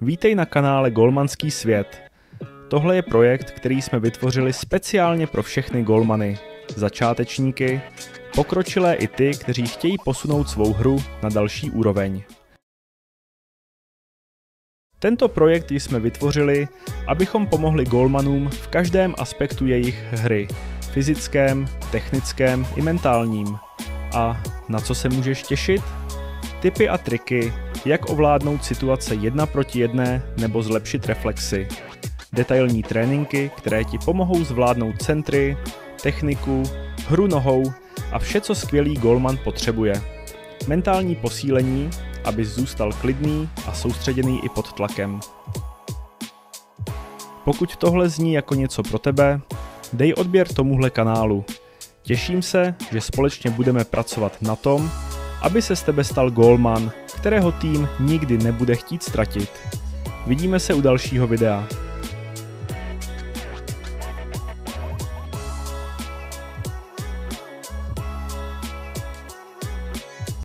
Vítej na kanále Golmanský svět. Tohle je projekt, který jsme vytvořili speciálně pro všechny golmany, začátečníky, pokročilé i ty, kteří chtějí posunout svou hru na další úroveň. Tento projekt jsme vytvořili, abychom pomohli golmanům v každém aspektu jejich hry, fyzickém, technickém i mentálním. A na co se můžeš těšit? Tipy a triky, jak ovládnout situace 1 proti 1 nebo zlepšit reflexy. Detailní tréninky, které ti pomohou zvládnout centry, techniku, hru nohou a vše, co skvělý golman potřebuje. Mentální posílení, abys zůstal klidný a soustředěný i pod tlakem. Pokud tohle zní jako něco pro tebe, dej odběr tomuhle kanálu. Těším se, že společně budeme pracovat na tom, aby se z tebe stal golman, kterého tým nikdy nebude chtít ztratit. Vidíme se u dalšího videa.